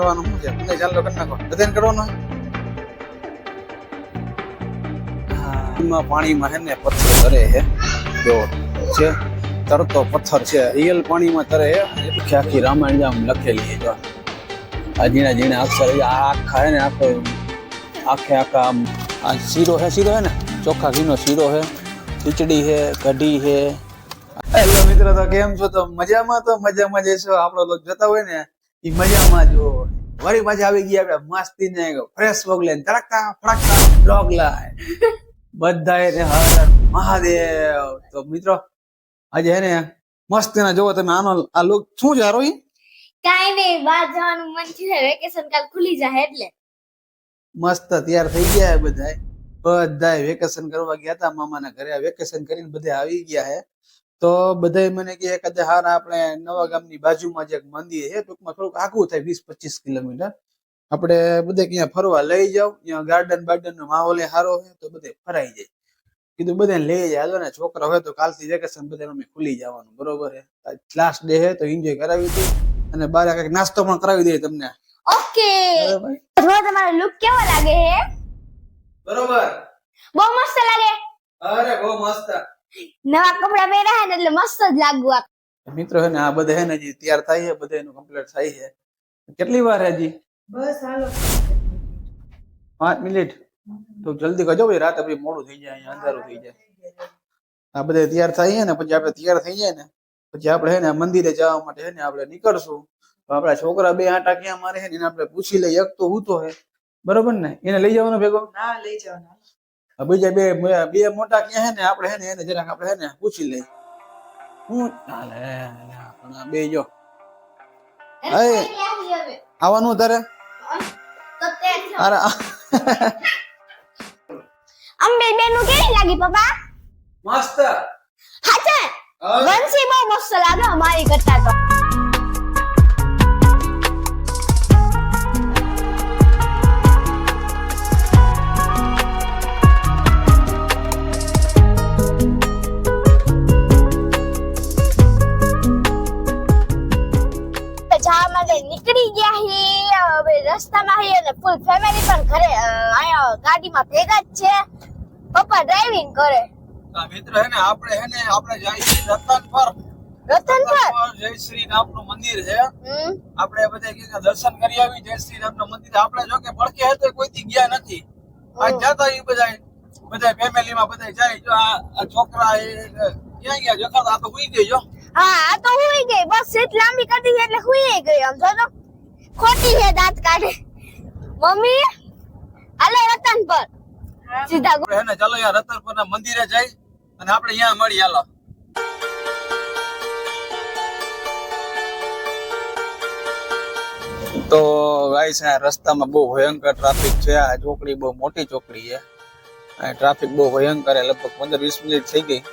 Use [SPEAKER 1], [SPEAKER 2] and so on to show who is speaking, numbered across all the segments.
[SPEAKER 1] કરવાનું શું છે મને ચાલો કરી નાખો બધાને કરવાનું હા પાણીમાં હે ને પથ્થર તરે હે જો છે તરતો પથ્થર છે રિયલ પાણીમાં તરે હે આખી આખી રામાયણ આમ લખેલી છે જો આ ઝીણા ઝીણા અક્ષર આખા હે ને આખો આખે આખા આ શીરો હે ને ચોખ્ખા ઘીનો શીરો હે ખીચડી હે કઢી હે હેલો મિત્રો તો કેમ છો તો મજામાં જઈશો આપણો લોક જતા હોય ને એ મજામાં જો વળી પાછા આવી ગયા આપણે મસ્તી ને ફ્રેશ વ્લોગ લઈને તડકતા ફડકતા વ્લોગ લાય બધાએ ને હર મહાદેવ તો મિત્રો આજે હે ને મસ્તી ના જોવો તમે આનો આ લોક શું છે રોહી
[SPEAKER 2] કાઈ નહીં બહાર જવાનું મન છે વેકેશન કાલ ખુલી જાય એટલે
[SPEAKER 1] મસ્ત તૈયાર થઈ ગયા બધા વેકેશન કરવા ગયા હતા મામાના ઘરે વેકેશન કરીને બધા આવી ગયા હે તો બધાય મને કે કદે હાર આપણે નવા ગામની બાજુમાં જે મંદિર છે ટૂંકમાં થોડુંક આગું થાય 20-25 કિલોમીટર આપણે બધે ક્યાં ફરવા લઈ જાવ ત્યાં ગાર્ડન બાર્ડન નો માહોલ સારો છે તો બધે ફરાઈ જાય કીધું બધાને લઈ જાય હાલો ને છોકરા હોય તો કાલથી વેકેશન બધા અમે ખુલી જવાનું બરોબર છે લાસ્ટ ડે છે તો એન્જોય કરાવી દઈએ અને બાર કઈક નાસ્તો પણ કરાવી દઈએ તમને
[SPEAKER 2] ઓકે જો તમારો લુક કેવો લાગે હે
[SPEAKER 1] બરોબર
[SPEAKER 2] બહુ મસ્ત લાગે
[SPEAKER 1] અરે બહુ મસ્ત
[SPEAKER 2] નવા કપડા પહેર્યા હે ને એટલે મસ્ત જ લાગુ આ
[SPEAKER 1] મિત્રો હે ને આ બધા હે ને હજી તૈયાર થાય છે બધા એનું કમ્પ્લીટ થાય છે કેટલી વાર હજી
[SPEAKER 3] બસ હાલો
[SPEAKER 1] 5 મિનિટ તો જલ્દી કરજો ભાઈ રાત પછી મોડું થઈ જાય અહીંયા અંધારું થઈ જાય આ બધા તૈયાર થાય ને પછી આપણે તૈયાર થઈ જાય ને પછી આપણે હે ને મંદિરે જવા માટે હે ને આપણે નીકળશું તો આપણા છોકરા બે આટા ક્યાં મારે છે ને એને આપણે પૂછી લઈએ એક તો હું તો હે બરોબર ને એને લઈ જવાનો ભેગો
[SPEAKER 3] ના લઈ જવાના
[SPEAKER 1] બીજા બે મોટા ક્યાં હે ને આપણે હે ને એને જરાક આપણે હે ને પૂછી લઈએ હું ચાલે પણ બે જો આવવાનું તારે અરે
[SPEAKER 2] અંબે બેનું કેવી લાગી પપ્પા
[SPEAKER 1] મસ્ત
[SPEAKER 2] હાચે વંશી બહુ મસ્ત લાગે અમારી કરતા તો નીકળી ગયા હે હવે રસ્તામાં હે અને ફૂલ ફેમિલી પણ ઘરે આયા ગાડીમાં ભેગા જ છે પપ્પા ડ્રાઇવિંગ કરે
[SPEAKER 1] મિત્ર હે ને આપણે જાય છે રતનપર જય શ્રી રામનું મંદિર છે આપણે બધા કે દર્શન કરી આવી જય શ્રી રામનું મંદિર આપણે જો કે પડકે હતો કોઈથી ગયા નથી આજ જાતા એ બધા ફેમિલીમાં બધા જાય જો આ છોકરા એ ક્યાં ગયા જો આ તો હુઈ ગઈ જો
[SPEAKER 2] હા આ તો હુઈ ગઈ બસ સીટ લાંબી કરી દીધી એટલે હુઈ ગઈ આમ જો તો ખોટી છે દાંત કાઢે મમ્મી હાલે રતન પર સીધા
[SPEAKER 1] હે ને ચાલો યાર રતનપર ના મંદિરે જઈ અને આપણે અહીંયા મળી હાલો તો ગાઈસ આ રસ્તામાં બહુ ભયંકર ટ્રાફિક છે આ ચોકડી બહુ મોટી ચોકડી છે આ ટ્રાફિક બહુ ભયંકર લગભગ 15-20 મિનિટ થઈ ગઈ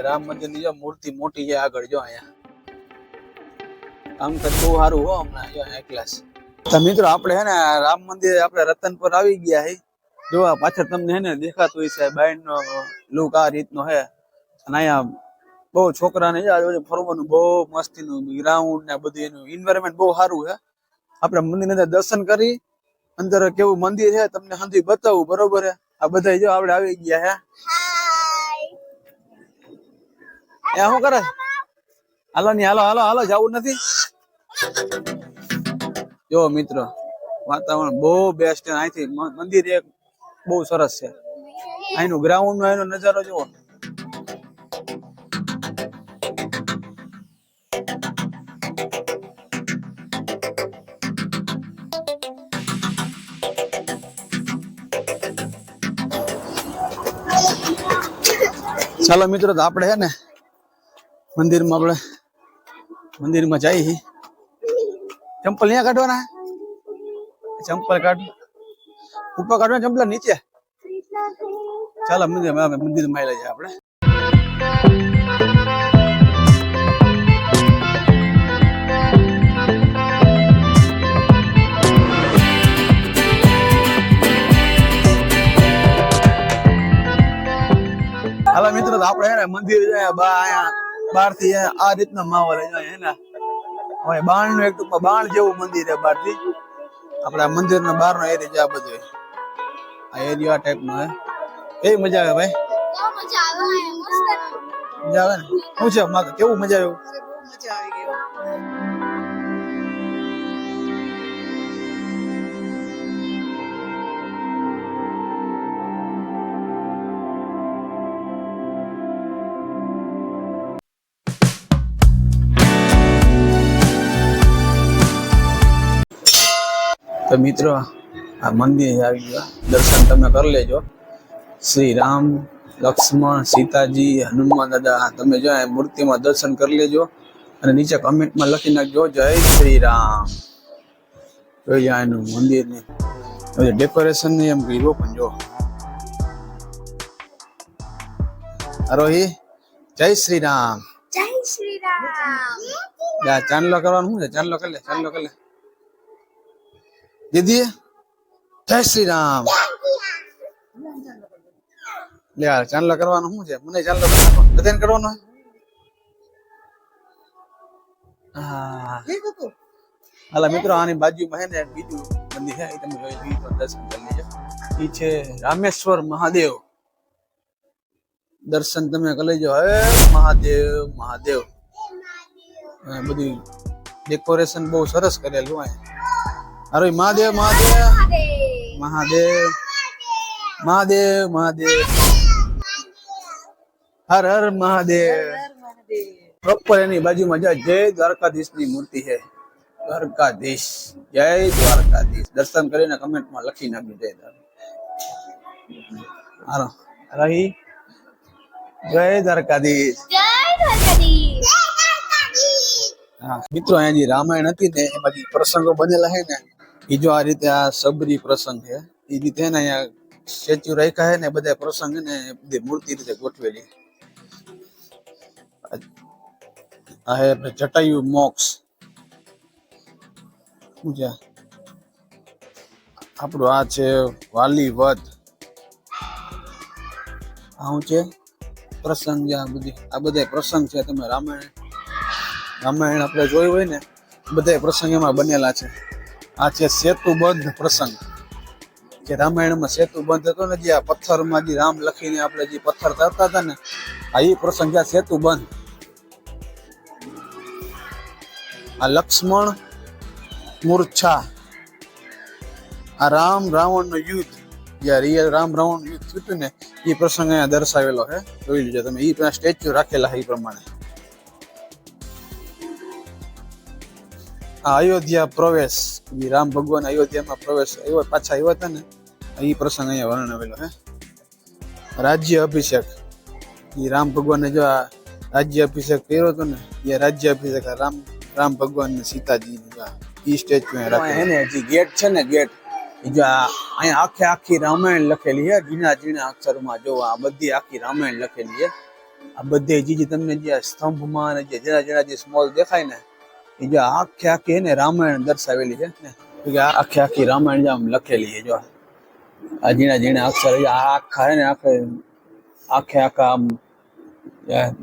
[SPEAKER 1] રામ મંદિર ની જો મૂર્તિ મોટી છે આગળ જો અહીંયા આમ તો બહુ સારું હો હમણાં જો ક્લાસ તો મિત્રો આપણે હે ને રામ મંદિર આપણે રતનપર આવી ગયા હે જો આ પાછળ તમને હે ને દેખાતું હશે બાઈન નો લુક આ રીતનો હે અને અહીંયા બહુ છોકરાને ફરવાનું બહુ મસ્તીનું ગ્રાઉન્ડ ને બધું એનું એન્વાયરમેન્ટ બહુ સારું છે આપણે મંદિરની અંદર દર્શન કરી અંદર કેવું મંદિર છે તમને હંધી બતાવું બરોબર હે આ બધા જો આપણે આવી ગયા હે શું કરે હાલો ની હાલો જવું નથી જો મિત્રો વાતાવરણ બહુ બેસ્ટ છે અહીંથી મંદિર એક બહુ સરસ છે અહીંનું ગ્રાઉન્ડ નો એનો નજારો જુઓ ચાલો મિત્રો તો આપણે હે ને મંદિરમાં જઈએ ચંપલ અહીંયા કાઢવાના ચંપલ કાઢ ઉપર કાઢવાના ચંપલ નીચે ચાલો મંદિરમાં લઈ જાય આપણે હાલો મિત્રો, તો આપણે હે ને મંદિર જાય બહાર થી આ રીતનો માહોલ જાય હે ને. હવે બાણ નું એક ટૂંકમાં બાણ જેવું મંદિર છે બહાર થી. આપડા મંદિર ના બહાર નો એરિયા છે આ બધો. આ એરિયા ટાઈપ નો હે. કેવી મજા આવે ભાઈ?
[SPEAKER 2] બહુ મજા આવે મસ્ત
[SPEAKER 1] મજા આવે ને? શું છે માકે કેવું મજા આવ્યું?
[SPEAKER 3] બહુ મજા આવી ગઈ.
[SPEAKER 1] તો મિત્રો આ મંદિર આવી ગયા, દર્શન તમે કરી લેજો. શ્રી રામ, લક્ષ્મણ, સીતાજી, હનુમાન દાદા તમે જો આ મૂર્તિમાં દર્શન કરી લેજો. અને નીચે કમેન્ટમાં લખી નાખજો જય શ્રી રામ. જોઈ જાય એનું મંદિર ને ડેકોરેશન ને એમ કર્યું પણ જો. આરોહી જય શ્રી રામ.
[SPEAKER 2] જય શ્રી રામ.
[SPEAKER 1] ચાંદલો કરવાનું શું છે? ચાંદલો કરી લે, ચાંદલો કરી લે દીદી. જય શ્રી રામ. લે યાર ચાંદલો કરવાનું શું છે? મને ચાંદલો કરી નાખો. બધાને કરવાનો. હા હાલા મિત્રો, આની બાજુમાં હે ને બીજું મંદિર છે, તમે જોઈ દર્શન કરી લેજો. એ છે રામેશ્વર મહાદેવ. દર્શન તમે કરી લેજો. હે મહાદેવ મહાદેવ. બધું ડેકોરેશન બહુ સરસ કરેલું હોય. અરે મહાદેવ મહાદેવ મહાદેવ મહાદેવ મહાદેવ હર હર મહાદેવ. પ્રોપર એની બાજુમાં જય દ્વારકાધીશ ની મૂર્તિ છે. દ્વારકાધીશ, જય દ્વારકાધીશ. દર્શન કરીને કમેન્ટમાં લખી નાખજો જય દ્વારકાધીશ. હાલો રહી જય દ્વારકાધીશ.
[SPEAKER 2] જય દ્વારકાધીશ.
[SPEAKER 1] હા મિત્રો, અહીંયા જે રામાયણ હતી ને એમાં જે પ્રસંગો બનેલા છે ને એ જો આ રીતે આ સબરી પ્રસંગ છે એ રીતે ને અહીંયા સ્ટેચ્યુ રાખ્યા છે ને બધા પ્રસંગ ને બધી મૂર્તિ રીતે ગોઠવેલી. આ હે જટાયુ મોક્ષ. શું છે આપણું? આ છે વાલી વધ. આ શું છે? પ્રસંગ છે. આ બધા પ્રસંગ છે. તમે રામાયણ આપણે જોયું હોય ને બધા પ્રસંગ એમાં બનેલા છે. આ છે સેતુબંધ પ્રસંગ. જે રામાયણમાં સેતુ બંધ હતો ને, જે આ પથ્થરમાં જે રામ લખીને આપણે જે પથ્થર તરતા હતા ને, આ એ પ્રસંગ છે સેતુ બંધ. આ લક્ષ્મણ મૂર્છા. આ રામ રાવણ નું યુદ્ધ, જે રિયલ રામ રાવણ યુદ્ધ થયું ને એ પ્રસંગ અહીંયા દર્શાવેલો છે. જોઈ લીજો તમે. એ સ્ટેચ્યુ રાખેલા છે એ પ્રમાણે. અયોધ્યા પ્રવેશ, રામ ભગવાન અયોધ્યામાં પ્રવેશ આવ્યો, પાછા આવ્યા હતા ને એ પ્રસંગ અહીંયા વર્ણવેલો છે. રાજ્ય અભિષેક, એ રામ ભગવાને જો આ રાજ્ય અભિષેક કર્યો હતો ને એ રાજ્ય અભિષેક રામ ભગવાન ને સીતાજી એ સ્ટેચ્યુ રાખે ને. જે ગેટ છે ને ગેટ, જો અહીંયા આખી રામાયણ લખેલી છે ઝીણા ઝીણા અક્ષરમાં. જો આ બધી આખી રામાયણ લખેલી છે. આ બધે જે તમને જે સ્તંભમાં ને જે જરા જરા જે સ્મોલ દેખાય ને એ જો આખી ને રામાયણ દર્શાવેલી છે ને. આખી રામાયણ આમ લખેલી છે. જો આ ઝીણા ઝીણા અક્ષર આખા હે ને આખા આમ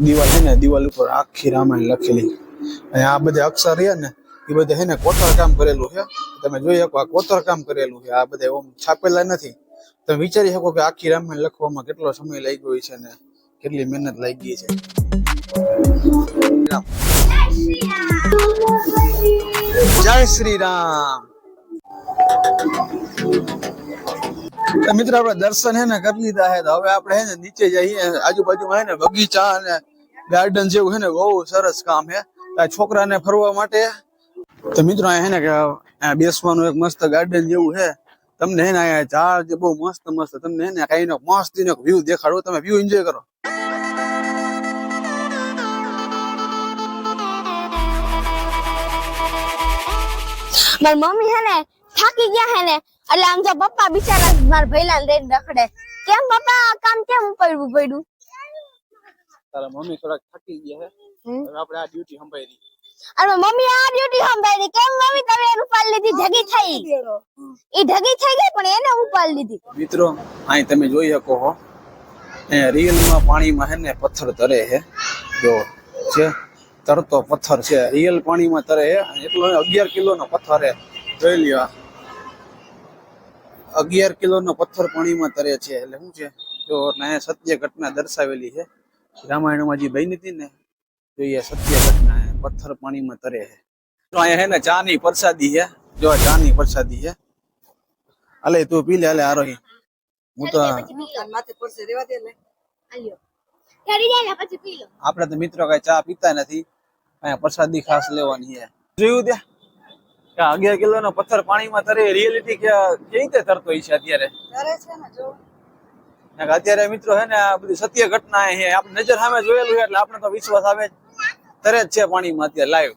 [SPEAKER 1] દિવાલ છે ને દિવાલ ઉપર આખી રામાયણ લખેલી. અને આ બધા અક્ષર છે ને એ બધા છે ને કોતર કામ કરેલું છે. તમે જોઈ શકો આ કોતર કામ કરેલું છે. આ બધા ઓમ છાપેલા નથી. તમે વિચારી શકો કે આખી રામાયણ લખવામાં કેટલો સમય લાગ્યો છે ને કેટલી મહેનત લાગી છે. જય શ્રી રામ. મિત્રો આપણે દર્શન હે ને કરી લીધા છે. હવે આપણે હે ને નીચે જઈએ. આજુબાજુમાં હે ને બગીચા અને ગાર્ડન જેવું છે ને બહુ સરસ કામ છે છોકરાને ફરવા માટે. તો મિત્રો અહીંયા હે ને કે બેસવાનું એક મસ્ત ગાર્ડન જેવું છે. તમને હે ને અહીંયા ઝાડ જે બહુ મસ્ત મસ્ત તમને હે ને કઈ મસ્ત વ્યૂ દેખાડો. તમે વ્યૂ એન્જોય કરો.
[SPEAKER 2] મારી મમ્મી હે ને થાકી ગયા હે ને એટલે આમ જો પપ્પા બિચારા મારા ભઈલા ને લઈને રખડે. કેમ પપ્પા કામ કેમ પડ્યું પડ્યું?
[SPEAKER 1] તારા મમ્મી થોડાક થાકી ગયા છે. હવે આપણે આ ડ્યુટી સંભાળી.
[SPEAKER 2] અરે મમ્મી આ ડ્યુટી સંભાળી. કેમ મમ્મી તમે એને ઉપાડી લીધી? ઢગી થઈ. એ ઢગી થઈ ગઈ પણ એને ઉપાડી લીધી.
[SPEAKER 1] મિત્રો અહીં તમે જોઈ શકો છો રિયલમાં પાણીમાં હે ને પથ્થર તરે છે જો છે તરતો પથ્થર છે રિયલ પાણીમાં તરે છે એટલો 11 કિલોનો પથ્થર છે જોઈ લ્યો 11 કિલોનો પથ્થર પાણીમાં તરે છે એટલે શું છે જો ને સત્ય ઘટના દર્શાવેલી છે રામાયણમાં જે બની હતી ને તો એ સત્ય ઘટના છે પથ્થર પાણીમાં તરે છે તો અહીંયા હે ને ચાની પ્રસાદી છે જો ચાની પ્રસાદી છે અલે તું પી લે અલે આરોહી હું તો
[SPEAKER 3] માથે પડશે રેવા દે ને
[SPEAKER 2] આલ્યો ઠરી જાય ને પછી પી લો
[SPEAKER 1] આપણે તો મિત્રો કઈ ચા પીતા નથી અહીંયા પ્રસાદી ખાસ લેવાની છે જોયું ત્યાં કે 11 કિલોનો પથ્થર પાણીમાં તરે રિયાલિટી કે કેવી રીતે તરતો છે અત્યારે
[SPEAKER 3] કરે છે ને જો
[SPEAKER 1] અત્યારે મિત્રો હે ને આ બધી સત્ય ઘટના છે આપણે નજર સામે જોયેલું છે એટલે આપણે તો વિશ્વાસ આવે તરે જ છે પાણીમાં અત્યારે લાઈવ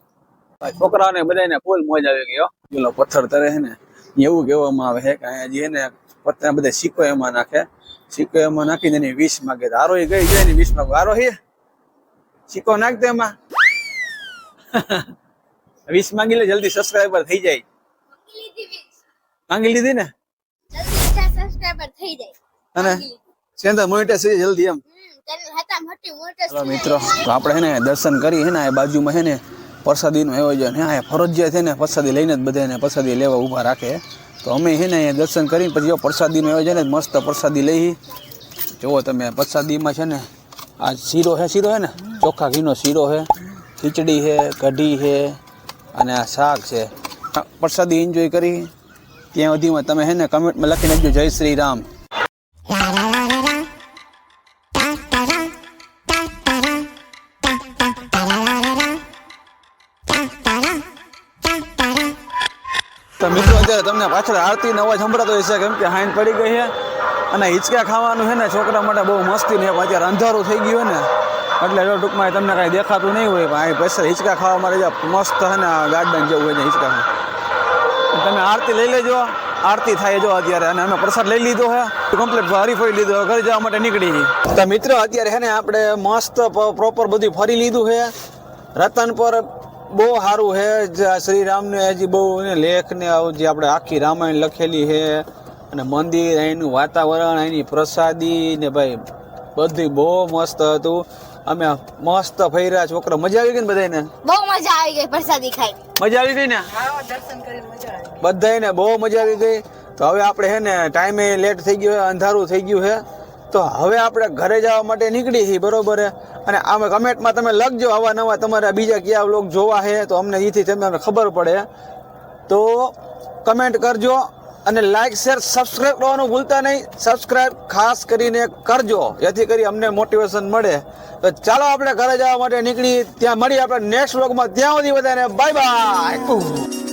[SPEAKER 1] છોકરાઓને બધાને ફૂલ મોજ આવી ગઈ હો પેલો પથ્થર તરે છે ને એવું કહેવામાં આવે છે કે અહીંયા જે ને પથ્થર બધા સિક્કો એમાં નાખે સિક્કો એમાં નાખીને એની 20 માંગે આરો ગઈ જાય ને 20 માંગે આરો હે સિક્કો નાખ દે એમાં 20 માંગી લે જલ્દી સબસ્ક્રાઇબર થઈ જાય માંગી લીધી ને
[SPEAKER 2] જલ્દી 50 સબસ્ક્રાઇબર થઈ જાય
[SPEAKER 1] અને સેન્ટર મોનિટાઈઝ થઈ જલ્દી એમ
[SPEAKER 2] ચેનલ હતા મોટી મોટી
[SPEAKER 1] ચલો મિત્રો તો આપણે હે ને દર્શન કરી હે ને આ બાજુમાં હે ને પ્રસાદીનું આયોજન હે આ ફરજિયાત છે ને પ્રસાદી લઈને જ બધાને પ્રસાદી લેવા ઊભા રાખે તો અમે હે ને દર્શન કરીને પછી પ્રસાદીનું આયોજન જ મસ્ત પ્રસાદી લઈ જુઓ તમે પ્રસાદીમાં છે ને આ શીરો હે ને ચોખ્ખા ઘીનો શીરો હે ખીચડી હે કઢી હે અને આ શાક છે પ્રસાદી એન્જોય કરી ત્યાં સુધીમાં તમે હે ને કમેન્ટમાં લખી નાખજો જય શ્રી રામ તો મિત્રો અત્યારે તમને પાછળ આરતીનો અવાજ સંભળાતો હશે કેમ કે હાઈન પડી ગઈ છે અને હિંચકા ખાવાનું છે ને છોકરા માટે બહુ મસ્તી ને અત્યારે અંધારું થઈ ગયું ને એટલે જો ટૂંકમાં તમને કાંઈ દેખાતું નહીં હોય પણ અહીં પૈસા હિંચકા ખાવા માટે મસ્ત છે ને ગાર્ડન જેવું હોય છે હિંચકા તમે આરતી લઈ લેજો આરતી થાય જો અત્યારે અને અમે પ્રસાદ લઈ લીધો છે કમ્પ્લીટ હરીફરી લીધો ઘરે જવા માટે નીકળી તો મિત્રો અત્યારે છે ને આપણે મસ્ત પ્રોપર બધું ફરી લીધું છે રતનપર બહુ સારું છે શ્રી રામને હજી બહુ લેખ ને જે આપણે આખી રામાયણ લખેલી છે અને મંદિર અહીંનું વાતાવરણ અહીંની પ્રસાદી ને ભાઈ બધું બહુ મસ્ત હતું અમે મસ્ત ફર્યા છોકરા મજા આવી ગઈ ને બધાને
[SPEAKER 2] બહુ મજા આવી ગઈ પ્રસાદી ખાઈ
[SPEAKER 1] મજા આવી ગઈ ને
[SPEAKER 3] હા દર્શન કરીને મજા આવી
[SPEAKER 1] બધાને બહુ મજા આવી ગઈ તો હવે આપણે છે ને ટાઈમે લેટ થઈ ગયો છે અંધારું થઈ ગયું છે તો હવે આપણે ઘરે જવા માટે નીકળી છીએ બરોબર છે અને આમાં કમેન્ટમાં તમે લખજો આવા નવા તમારે બીજા કયા વ્લોગ જોવા છે તો અમને એથી તમને ખબર પડે તો કમેન્ટ કરજો અને લાઈક શેર સબસ્ક્રાઇબ કરવાનું ભૂલતા નહીં સબસ્ક્રાઇબ ખાસ કરીને કરજો જેથી કરી અમને મોટિવેશન મળે તો ચાલો આપણે ઘરે જવા માટે નીકળી ત્યાં મળીએ આપણે નેક્સ્ટ વ્લોગમાં ત્યાં સુધી બધાને બાય બાય